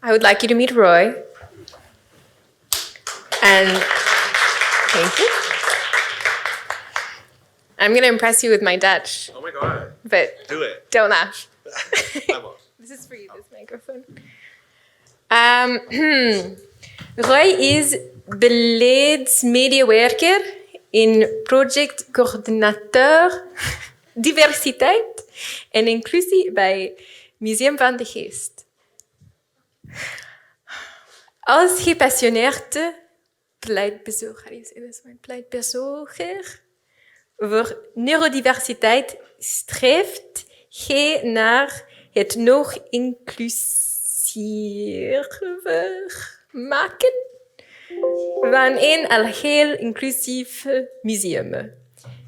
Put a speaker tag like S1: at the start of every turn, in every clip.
S1: I would like you to meet Roy. And thank you. I'm going to impress you with my Dutch.
S2: Oh my God.
S1: But
S2: do it.
S1: Don't laugh.
S2: I won't.
S1: This is for you, this microphone. Roy is beleidsmedewerker in project coördinator diversiteit en inclusie bij Museum van de Geest. Als gepassioneerde pleitbezoger voor neurodiversiteit streeft hij naar het nog inclusiever maken van een algeheel inclusief museum.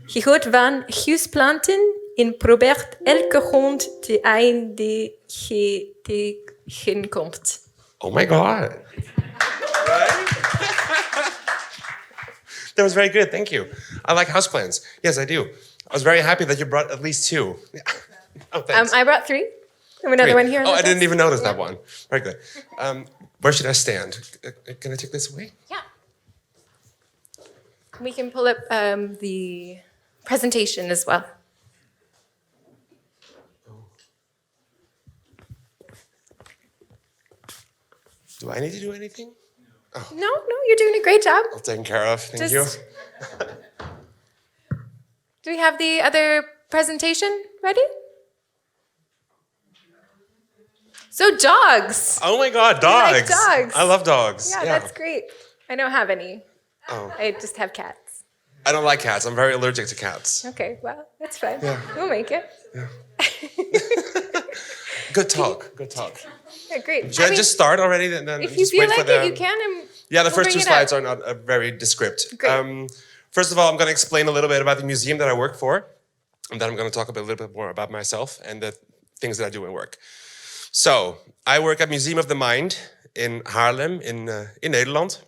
S1: Je houdt van huisplanten en probeert elke hond te tegenkomt.
S2: Oh my God. That was very good, thank you. I like houseplants. Yes, I do. I was very happy that you brought at least 2. Oh, thanks.
S1: I brought 3. I have another
S2: 3.
S1: one here.
S2: Oh, I didn't even notice that one. Very good. Where should I stand? Can I take this away?
S1: Yeah. We can pull up the presentation as well.
S2: Do I need to do anything?
S1: Oh. No, you're doing a great job.
S2: All taken care of, thank you.
S1: Do we have the other presentation ready? So dogs.
S2: Oh my God, dogs.
S1: You like dogs.
S2: I love dogs.
S1: Yeah, that's great. I don't have any.
S2: Oh.
S1: I just have cats.
S2: I don't like cats. I'm very allergic to cats.
S1: Okay, well, that's fine.
S2: Yeah.
S1: We'll make it.
S2: Yeah. Good talk.
S1: Yeah, great.
S2: Should I just start already? Then
S1: if you
S2: just
S1: feel
S2: wait
S1: like
S2: for the...
S1: it, you can.
S2: Yeah, the
S1: we'll
S2: first 2
S1: bring it
S2: slides
S1: up.
S2: are not very descript.
S1: Great.
S2: First of all, I'm going to explain a little bit about the museum that I work for. And then I'm going to talk a little bit more about myself and the things that I do in work. So, I work at Museum of the Mind in Haarlem, in Nederland.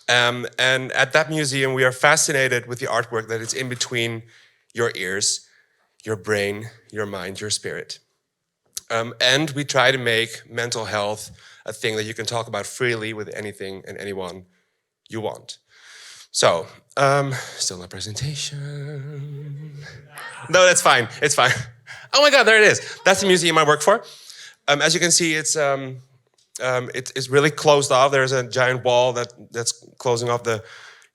S2: And at that museum, we are fascinated with the artwork that is in between your ears, your brain, your mind, your spirit. And we try to make mental health a thing that you can talk about freely with anything and anyone you want. So, still no presentation. No, that's fine. It's fine. Oh my God, there it is. That's the museum I work for. As you can see, it's really closed off. There's a giant wall that's closing off the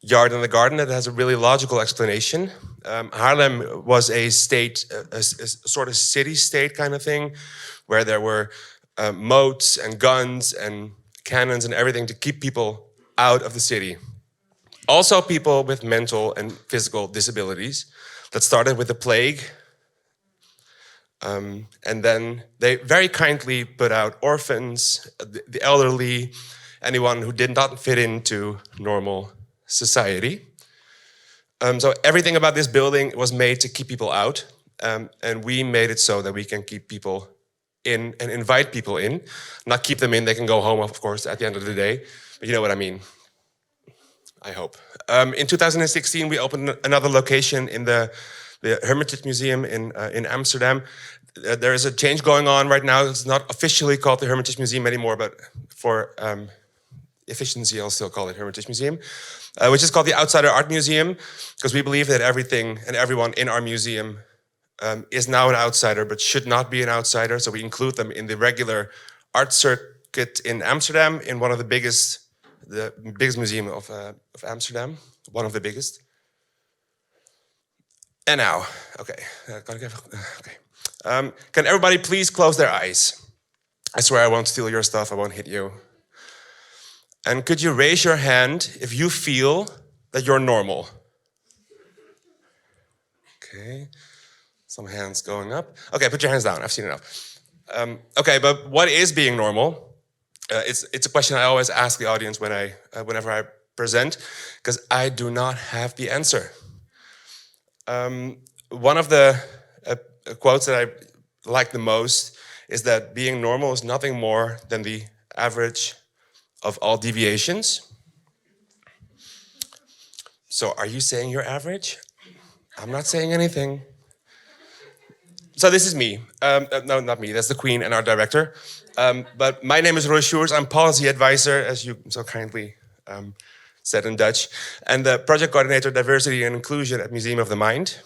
S2: yard and the garden that has a really logical explanation. Haarlem was a state, a sort of city-state kind of thing, where there were moats and guns and cannons and everything to keep people out of the city. Also people with mental and physical disabilities. That started with the plague. And then they very kindly put out orphans, the elderly, anyone who did not fit into normal society. So everything about this building was made to keep people out. And we made it so that we can keep people in and invite people in. Not keep them in, they can go home, of course, at the end of the day. But you know what I mean. I hope. In 2016, we opened another location in the Hermitage Museum in Amsterdam. There is a change going on right now. It's not officially called the Hermitage Museum anymore, but for efficiency, I'll still call it Hermitage Museum, which is called the Outsider Art Museum, because we believe that everything and everyone in our museum is now an outsider, but should not be an outsider. So we include them in the regular art circuit in Amsterdam, in one of the biggest museum of Amsterdam, one of the biggest. And now, okay, can everybody please close their eyes? I swear I won't steal your stuff, I won't hit you. And could you raise your hand if you feel that you're normal? Okay, some hands going up. Okay, put your hands down, I've seen enough. Okay, but what is being normal? It's a question I always ask the audience whenever I present, because I do not have the answer. One of the quotes that I like the most is that being normal is nothing more than the average of all deviations. So are you saying you're average? I'm not saying anything. So this is me. No, not me. That's the Queen and our director. But my name is Sjoers. I'm policy advisor, as you so kindly said in Dutch, and the project coordinator, diversity and inclusion at Museum of the Mind.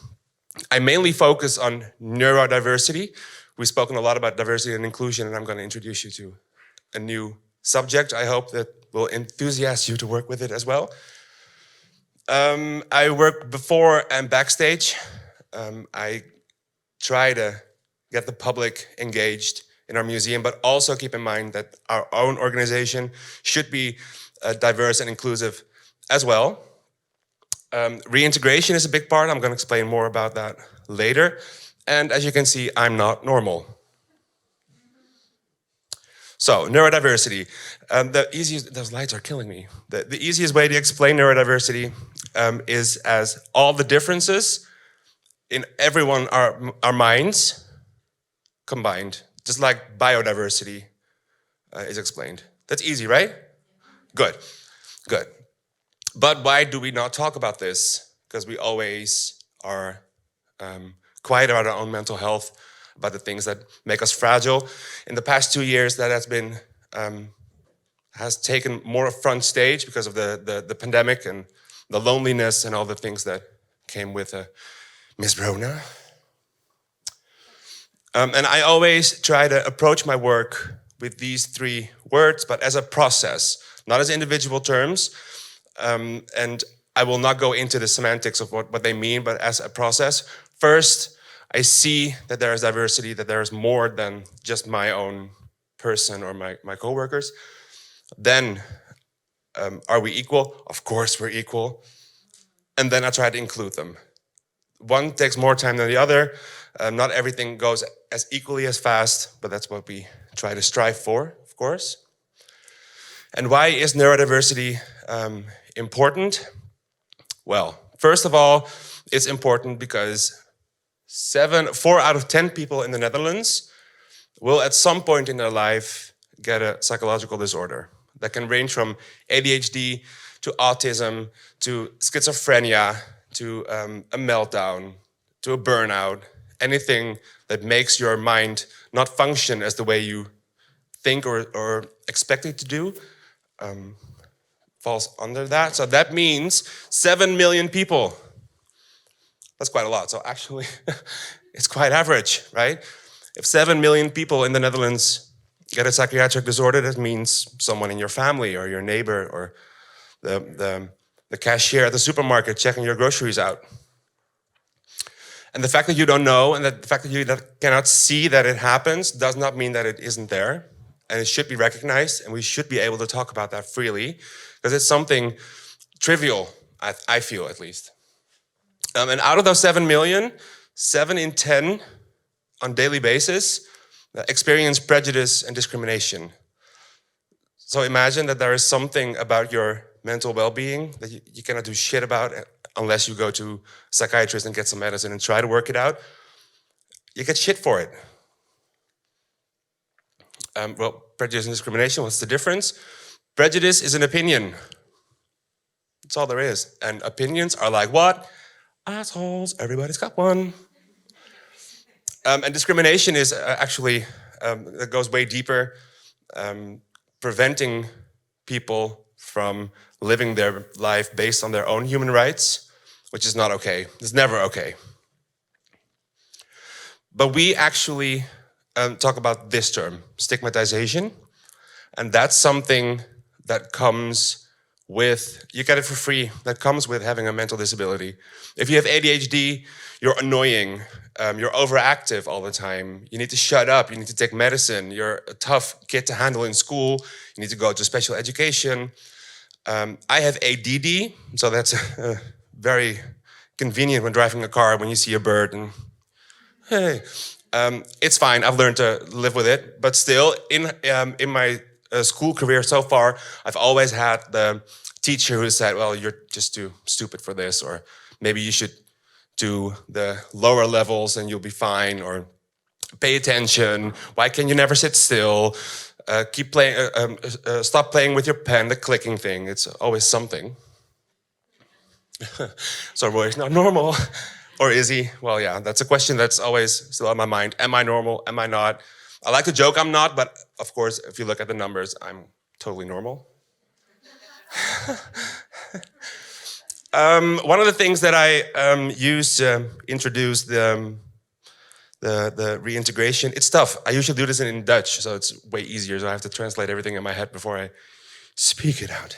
S2: I mainly focus on neurodiversity. We've spoken a lot about diversity and inclusion, and I'm going to introduce you to a new subject. I hope that will enthusiast you to work with it as well. I work before and backstage. I try to get the public engaged in our museum, but also keep in mind that our own organization should be diverse and inclusive as well. Reintegration is a big part. I'm going to explain more about that later. And as you can see, I'm not normal. So, neurodiversity. Those lights are killing me. The easiest way to explain neurodiversity is as all the differences in everyone, our minds combined, just like biodiversity is explained. That's easy, right? Good, good. But why do we not talk about this? Because we always are quiet about our own mental health, about the things that make us fragile. In the past 2 years, that has taken more front stage because of the pandemic and the loneliness and all the things that came with Miss Rona. And I always try to approach my work with these 3 words, but as a process, not as individual terms. And I will not go into the semantics of what they mean, but as a process. First, I see that there is diversity, that there is more than just my own person or my coworkers. Then, are we equal? Of course we're equal. And then I try to include them. One takes more time than the other. Not everything goes as equally as fast, but that's what we try to strive for, of course. And why is neurodiversity important? Well, first of all, it's important because 4 out of 10 people in the Netherlands will at some point in their life get a psychological disorder that can range from ADHD to autism to schizophrenia to a meltdown to a burnout, anything that makes your mind not function as the way you think or expect it to do falls under that. So that means 7 million people. That's quite a lot. So actually, it's quite average, right? If 7 million people in the Netherlands get a psychiatric disorder, that means someone in your family or your neighbor or the cashier at the supermarket checking your groceries out. And the fact that you don't know and the fact that you cannot see that it happens does not mean that it isn't there. And it should be recognized, and we should be able to talk about that freely, because it's something trivial, I feel at least. And out of those 7 million, 7 in 10 on a daily basis experience prejudice and discrimination. So imagine that there is something about your mental well-being that you cannot do shit about unless you go to a psychiatrist and get some medicine and try to work it out. You get shit for it. Well, prejudice and discrimination, what's the difference? Prejudice is an opinion. That's all there is. And opinions are like what? Assholes, everybody's got one. And discrimination is actually, that goes way deeper, preventing people from living their life based on their own human rights, which is not okay. It's never okay. But we actually talk about this term, stigmatization, and that's something that comes with, you get it for free, that comes with having a mental disability. If you have ADHD, you're annoying, you're overactive all the time, you need to shut up, you need to take medicine, you're a tough kid to handle in school, you need to go to special education. I have ADD, so that's very convenient when driving a car, when you see a bird and, hey. It's fine, I've learned to live with it, but still, in my school career so far, I've always had the teacher who said, well, you're just too stupid for this, or maybe you should do the lower levels and you'll be fine, or pay attention, why can you never sit still, keep playing, stop playing with your pen, the clicking thing, it's always something. So Roy's not normal. Or is he? Well, yeah, that's a question that's always still on my mind. Am I normal? Am I not? I like to joke I'm not, but of course, if you look at the numbers, I'm totally normal. One of the things that I use to introduce the reintegration, it's tough. I usually do this in Dutch, so it's way easier, so I have to translate everything in my head before I speak it out.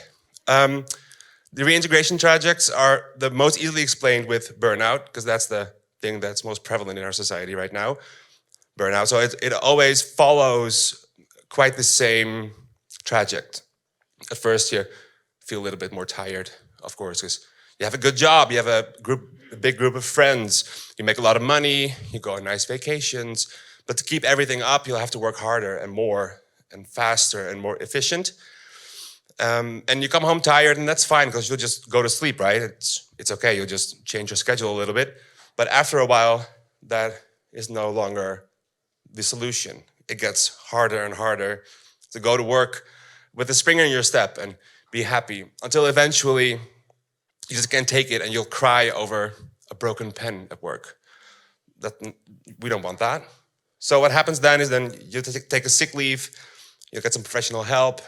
S2: The reintegration projects are the most easily explained with burnout, because that's the thing that's most prevalent in our society right now, burnout. So it always follows quite the same trajectory. At first you feel a little bit more tired, of course, because you have a good job, you have a big group of friends, you make a lot of money, you go on nice vacations, but to keep everything up, you'll have to work harder and more and faster and more efficient. And you come home tired, and that's fine because you'll just go to sleep, right? It's okay, you'll just change your schedule a little bit. But after a while, that is no longer the solution. It gets harder and harder to go to work with a spring in your step and be happy until eventually you just can't take it and you'll cry over a broken pen at work. We don't want that. So what happens then is you take a sick leave, you'll get some professional help,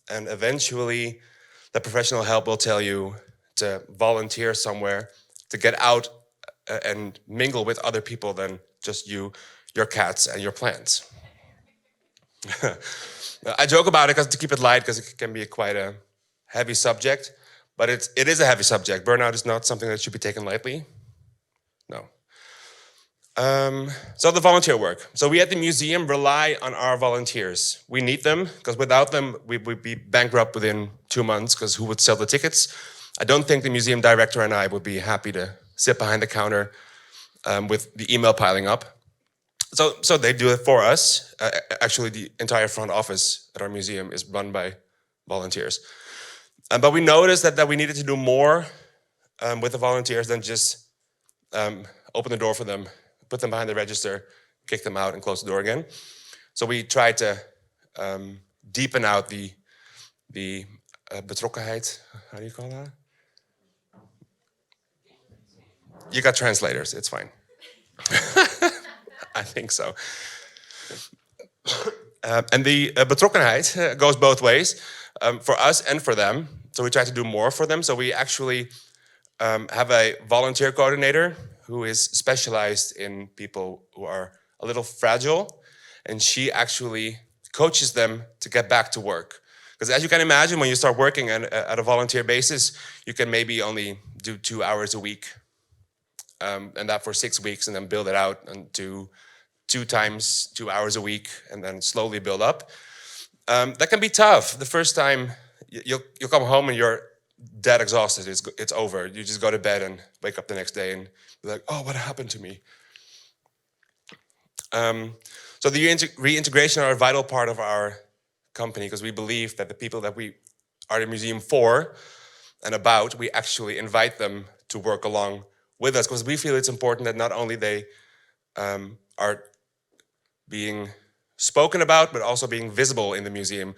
S2: and eventually the professional help will tell you to volunteer somewhere, to get out and mingle with other people than just you, your cats, and your plants. I joke about it to keep it light, because it can be quite a heavy subject, but it is a heavy subject. Burnout is not something that should be taken lightly. No. So the volunteer work. So we at the museum rely on our volunteers. We need them, because without them, we'd be bankrupt within 2 months, because who would sell the tickets? I don't think the museum director and I would be happy to sit behind the counter with the email piling up. So they do it for us. Actually, the entire front office at our museum is run by volunteers. But we noticed that we needed to do more with the volunteers than just open the door for them, put them behind the register, kick them out, and close the door again. So we tried to deepen out the betrokkenheid. How do you call that? You got translators, it's fine. I think so. And the betrokkenheid goes both ways, for us and for them. So we try to do more for them. So we actually have a volunteer coordinator who is specialized in people who are a little fragile, and she actually coaches them to get back to work. Because as you can imagine, when you start working at a volunteer basis, you can maybe only do 2 hours a week, and that for 6 weeks, and then build it out into 2 times 2 hours a week, and then slowly build up. That can be tough. The first time you'll come home and you're dead exhausted. It's over. You just go to bed and wake up the next day and be like, oh, what happened to me? So the reintegration are a vital part of our company, because we believe that the people that we are the museum for and about, we actually invite them to work along with us, because we feel it's important that not only they are being spoken about, but also being visible in the museum.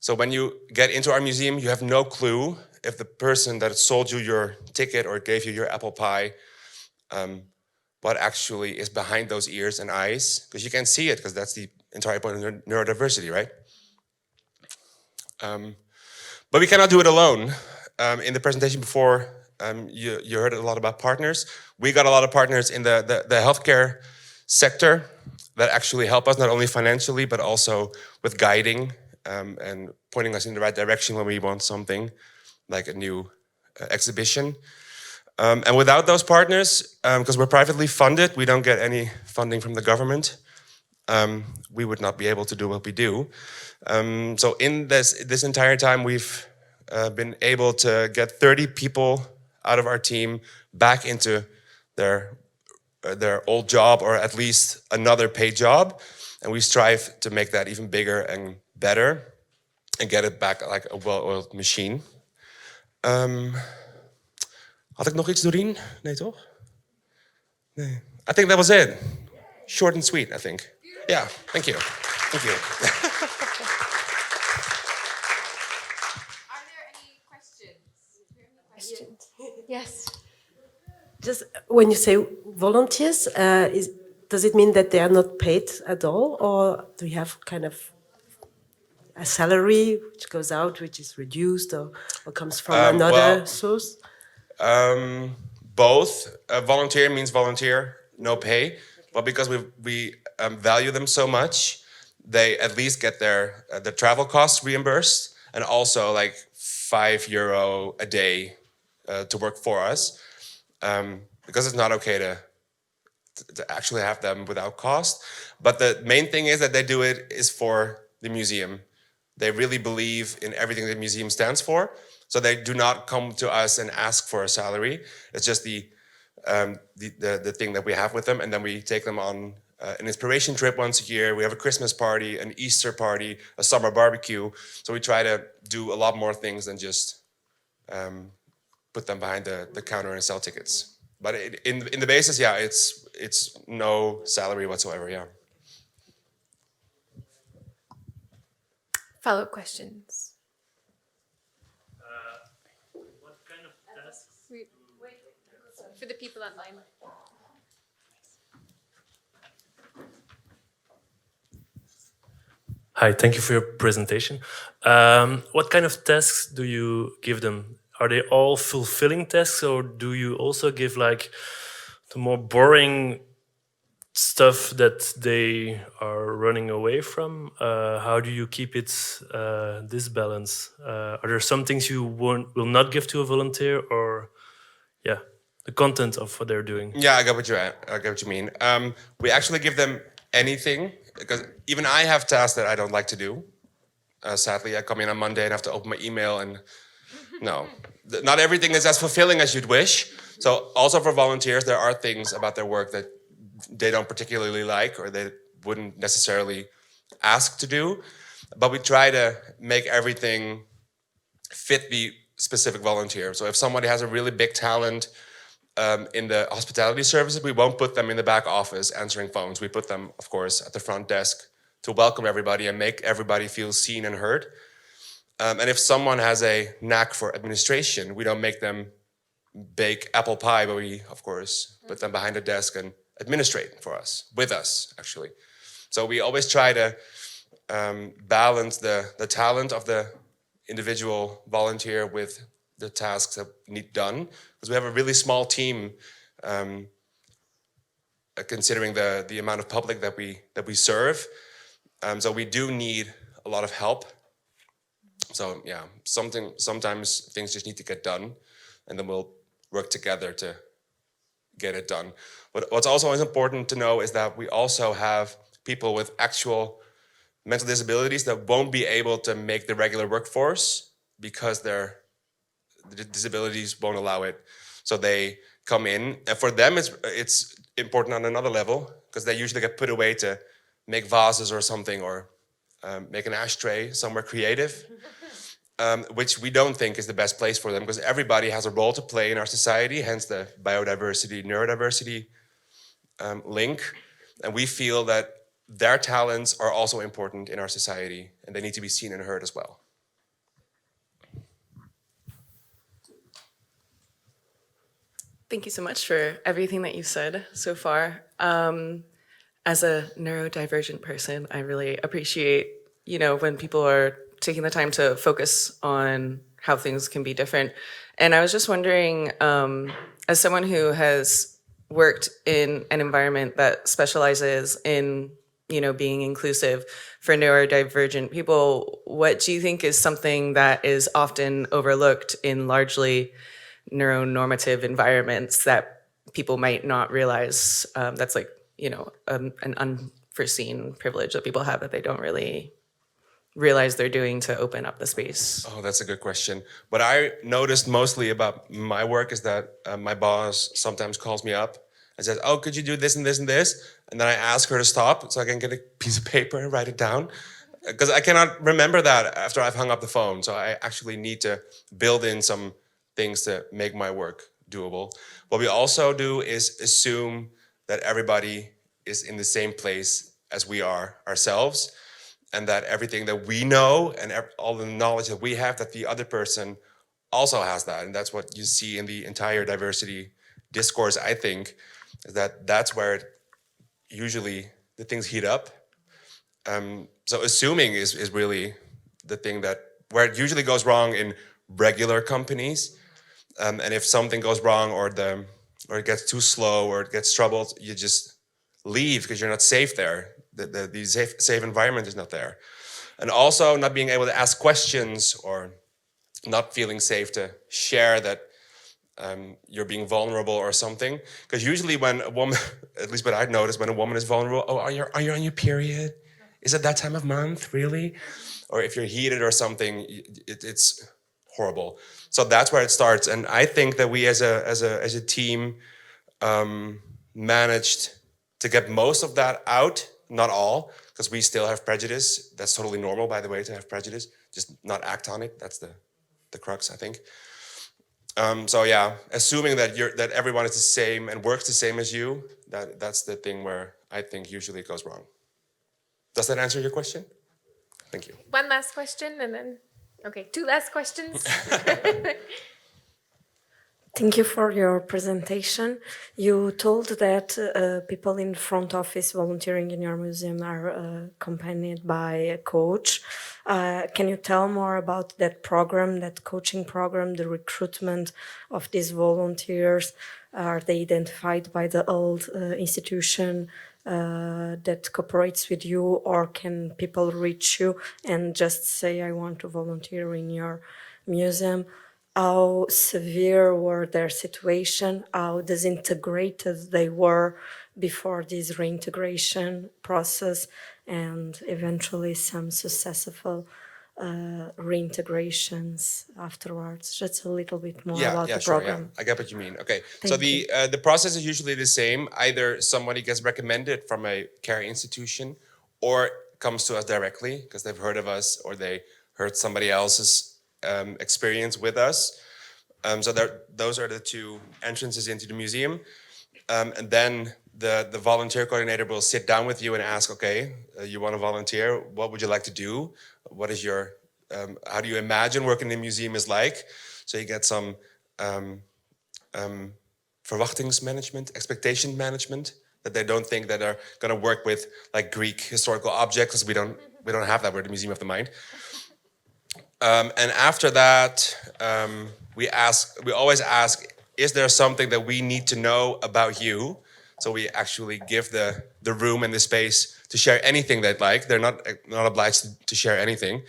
S2: So when you get into our museum, you have no clue if the person that sold you your ticket or gave you your apple pie, what actually is behind those ears and eyes, because you can't see it, because that's the entire point of neurodiversity, right? But we cannot do it alone. In the presentation before, you heard a lot about partners. We got a lot of partners in the healthcare sector that actually help us, not only financially, but also with guiding and pointing us in the right direction when we want something, like a new exhibition. And without those partners, because we're privately funded, we don't get any funding from the government, we would not be able to do what we do. So in this entire time, we've been able to get 30 people out of our team back into their old job, or at least another paid job. And we strive to make that even bigger and better and get it back like a well-oiled machine. Had ik nog iets, Doreen? Nee, toch? Nee. I think that was it. Short and sweet, I think. Yeah, thank you. Thank you.
S1: Are there any questions?
S3: Yes.
S4: Just when you say volunteers,
S3: does it mean that they are not paid at all, or do you have kind of a salary which goes out, which is reduced, or comes from another source?
S2: Both. Volunteer means volunteer, no pay. But because we value them so much, they at least get their the travel costs reimbursed, and also like €5 a day to work for us, because it's not okay to actually have them without cost. But the main thing is that they do it is for the museum. They really believe in everything the museum stands for. So they do not come to us and ask for a salary. It's just the thing that we have with them. And then we take them on an inspiration trip once a year. We have a Christmas party, an Easter party, a summer barbecue. So we try to do a lot more things than just put them behind the counter and sell tickets. But in the basis, yeah, it's no salary whatsoever, yeah.
S1: Follow-up questions.
S4: What kind of tasks?
S1: For the people online.
S4: Hi, thank you for your presentation. What kind of tasks do you give them? Are they all fulfilling tasks, or do you also give like the more boring stuff that they are running away from? How do you keep it this balance? Are there some things you will not give to a volunteer, or yeah, the content of what they're doing?
S2: Yeah, I get what you mean. We actually give them anything, because even I have tasks that I don't like to do. Sadly, I come in on Monday and have to open my email, and no, not everything is as fulfilling as you'd wish. So also for volunteers, there are things about their work that they don't particularly like, or they wouldn't necessarily ask to do. But we try to make everything fit the specific volunteer. So if somebody has a really big talent in the hospitality services, we won't put them in the back office answering phones. We put them, of course, at the front desk to welcome everybody and make everybody feel seen and heard. And if someone has a knack for administration, we don't make them bake apple pie, but we, of course, put them behind a desk and administrate for us, with us, actually. So we always try to balance the talent of the individual volunteer with the tasks that need done, because we have a really small team, considering the amount of public that we serve. So we do need a lot of help. So yeah, sometimes things just need to get done, and then we'll work together to get it done. But what's also always important to know is that we also have people with actual mental disabilities that won't be able to make the regular workforce because the disabilities won't allow it. So they come in, and for them it's important on another level, because they usually get put away to make vases or something, or make an ashtray somewhere creative, which we don't think is the best place for them, because everybody has a role to play in our society, hence the biodiversity, neurodiversity link. And we feel that their talents are also important in our society, and they need to be seen and heard as well.
S5: Thank you so much for everything that you've said so far. As a neurodivergent person, I really appreciate, when people are taking the time to focus on how things can be different. And I was just wondering, as someone who has worked in an environment that specializes in, being inclusive for neurodivergent people, what do you think is something that is often overlooked in largely neuronormative environments that people might not realize, that's like, an unforeseen privilege that people have that they don't really realize they're doing to open up the space?
S2: Oh, that's a good question. What I noticed mostly about my work is that my boss sometimes calls me up and says, oh, could you do this and this and this? And then I ask her to stop so I can get a piece of paper and write it down, because I cannot remember that after I've hung up the phone. So I actually need to build in some things to make my work doable. What we also do is assume that everybody is in the same place as we are ourselves, and that everything that we know and all the knowledge that we have, that the other person also has that. And that's what you see in the entire diversity discourse, I think, is that that's where usually the things heat up. So assuming is really the thing that where it usually goes wrong in regular companies. And if something goes wrong or it gets too slow or it gets troubled, you just leave because you're not safe there. The safe environment is not there. And also not being able to ask questions or not feeling safe to share that you're being vulnerable or something. Because usually when a woman, at least what I've noticed, when a woman is vulnerable, oh, are you on your period? Is it that time of month, really? Or if you're heated or something, it's horrible. So that's where it starts. And I think that we as a team managed to get most of that out, not all, because we still have prejudice. That's totally normal, by the way, to have prejudice. Just not act on it. That's the crux, I think. So yeah, assuming that everyone is the same and works the same as you, that's the thing where I think usually it goes wrong. Does that answer your question? Thank you.
S1: One last question and then, okay, 2 last questions.
S6: Thank you for your presentation. You told that people in front office volunteering in your museum are accompanied by a coach. Can you tell more about that program, that coaching program, the recruitment of these volunteers? Are they identified by the old institution that cooperates with you, or can people reach you and just say, I want to volunteer in your museum? How severe were their situation? How disintegrated they were before this reintegration process, and eventually some successful reintegrations afterwards? Just a little bit more about the program.
S2: Yeah. I get what you mean. Okay, so the process is usually the same. Either somebody gets recommended from a care institution, or comes to us directly because they've heard of us or they heard somebody else's experience with us. So those are the 2 entrances into the museum. And then the volunteer coordinator will sit down with you and ask, okay, you want to volunteer? What would you like to do? What is your, how do you imagine working in a museum is like? So you get some verwachtingsmanagement, expectation management, that they don't think that they're going to work with like Greek historical objects, because we don't have that. We're the Museum of the Mind. And after that, we always ask, is there something that we need to know about you? So we actually give the room and the space to share anything they'd like. They're not obliged to share anything,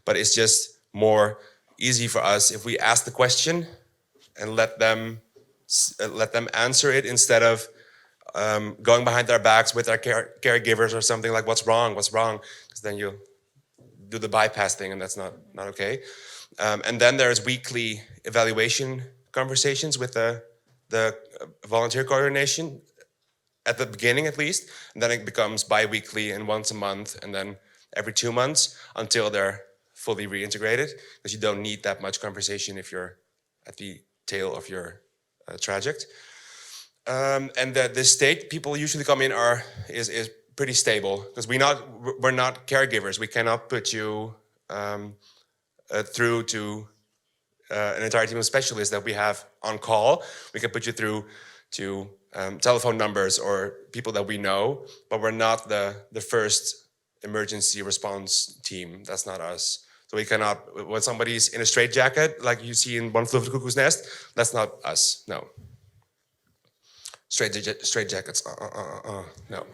S2: but it's just more easy for us if we ask the question and let them answer it, instead of going behind their backs with our caregivers or something like, what's wrong? Because then you do the bypass thing, and that's not okay. And then there's weekly evaluation conversations with the volunteer coordination at the beginning, at least, and then it becomes bi-weekly and once a month, and then every 2 months until they're fully reintegrated, because you don't need that much conversation if you're at the tail of your traject. And the state people usually come in is pretty stable, because we're not caregivers. We cannot put you through to an entire team of specialists that we have on call. We can put you through to telephone numbers or people that we know, but we're not the first emergency response team. That's not us. So we cannot, when somebody's in a straitjacket, like you see in One Flew Over the Cuckoo's Nest, that's not us, no. Straitjackets, no.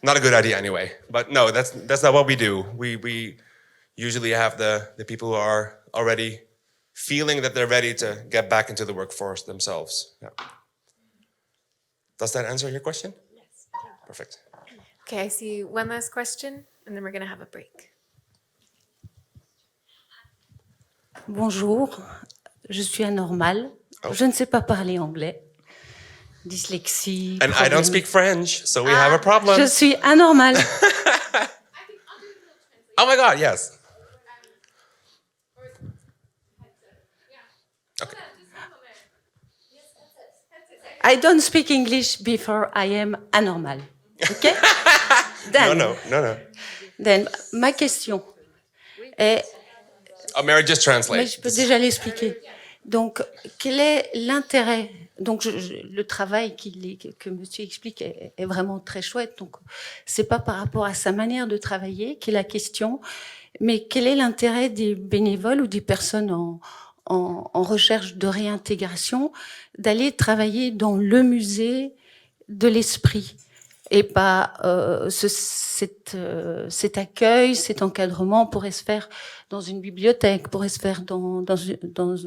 S2: Not a good idea anyway, but no, that's not what we do. We usually have the people who are already feeling that they're ready to get back into the workforce themselves. Yeah. Does that answer your question?
S1: Yes.
S2: Perfect.
S1: Okay, I see one last question, and then we're going to have a break.
S7: Bonjour, je suis anormale.
S2: Oh.
S7: Je ne sais pas parler anglais. Dyslexie.
S2: And I don't speak French, so we have a problem.
S7: Je suis anormale.
S2: Oh my God, yes. Okay.
S7: I don't speak English before I am anormal. Okay? Then,
S2: No.
S7: Then, ma question est...
S2: Oh, Mary, just
S7: Mais
S2: translate.
S7: je peux déjà l'expliquer. Donc, quel est l'intérêt? Donc, le travail que monsieur explique est vraiment très chouette. Donc, c'est pas par rapport à sa manière de travailler qu'est la question, mais quel est l'intérêt des bénévoles ou des personnes en recherche de réintégration d'aller travailler dans le musée de l'esprit et pas cet accueil, cet encadrement pourrait se faire dans une bibliothèque, pourrait se faire dans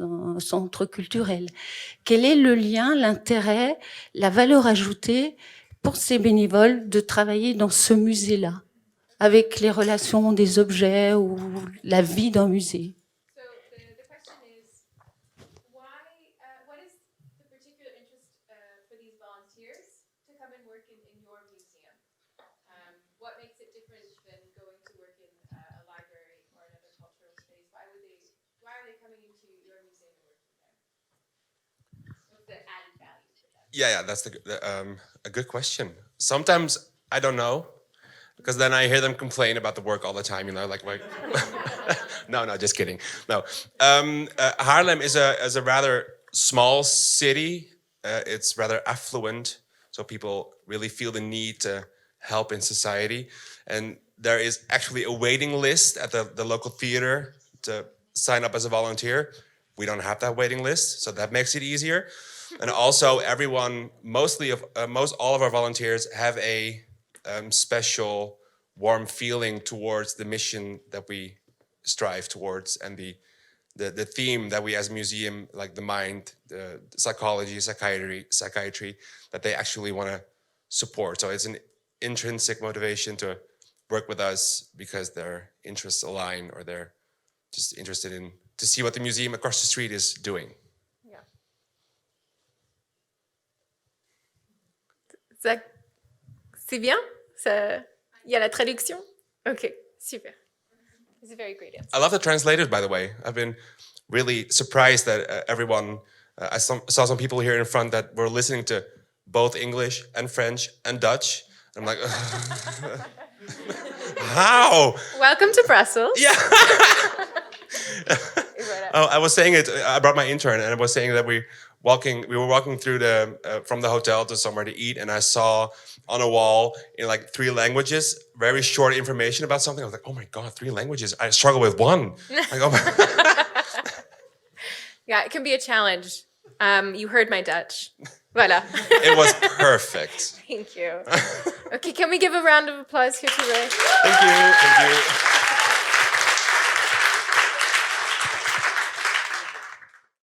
S7: un centre culturel. Quel est le lien, l'intérêt, la valeur ajoutée pour ces bénévoles de travailler dans ce musée-là, avec les relations des objets ou la vie d'un musée?
S1: So the question is, what is the particular interest for these volunteers to come and work in your museum? What makes it different than going to work in a library or another cultural space? Why are they coming into your museum and working there? What's the added value for them?
S2: Yeah, that's a good question. Sometimes I don't know, because then I hear them complain about the work all the time. You know, like no, just kidding. No, Haarlem is a rather small city. It's rather affluent, so people really feel the need to help in society. And there is actually a waiting list at the local theater to sign up as a volunteer. We don't have that waiting list, so that makes it easier. And also, all of our volunteers have a special warm feeling towards the mission that we strive towards, and the theme that we as a museum, like the mind, the psychology, psychiatry, that they actually want to support. So it's an intrinsic motivation to work with us because their interests align, or they're just interested in to see what the museum across the street is doing.
S1: C'est bien? Il y a la traduction? Ok, super. It's a very great answer.
S2: I love the translators, by the way. I've been really surprised that everyone, I saw some people here in front that were listening to both English and French and Dutch. I'm like, how?
S1: Welcome to Brussels.
S2: Yeah. I was saying it, I brought my intern, and I was saying that we were walking through from the hotel to somewhere to eat, and I saw on a wall in like 3 languages, very short information about something. I was like, oh my God, 3 languages. I struggle with 1. Like, oh my.
S1: Yeah, it can be a challenge. You heard my Dutch. Voilà.
S2: It was perfect.
S1: Thank you. Okay, can we give a round of applause here to Ray?
S2: Thank you.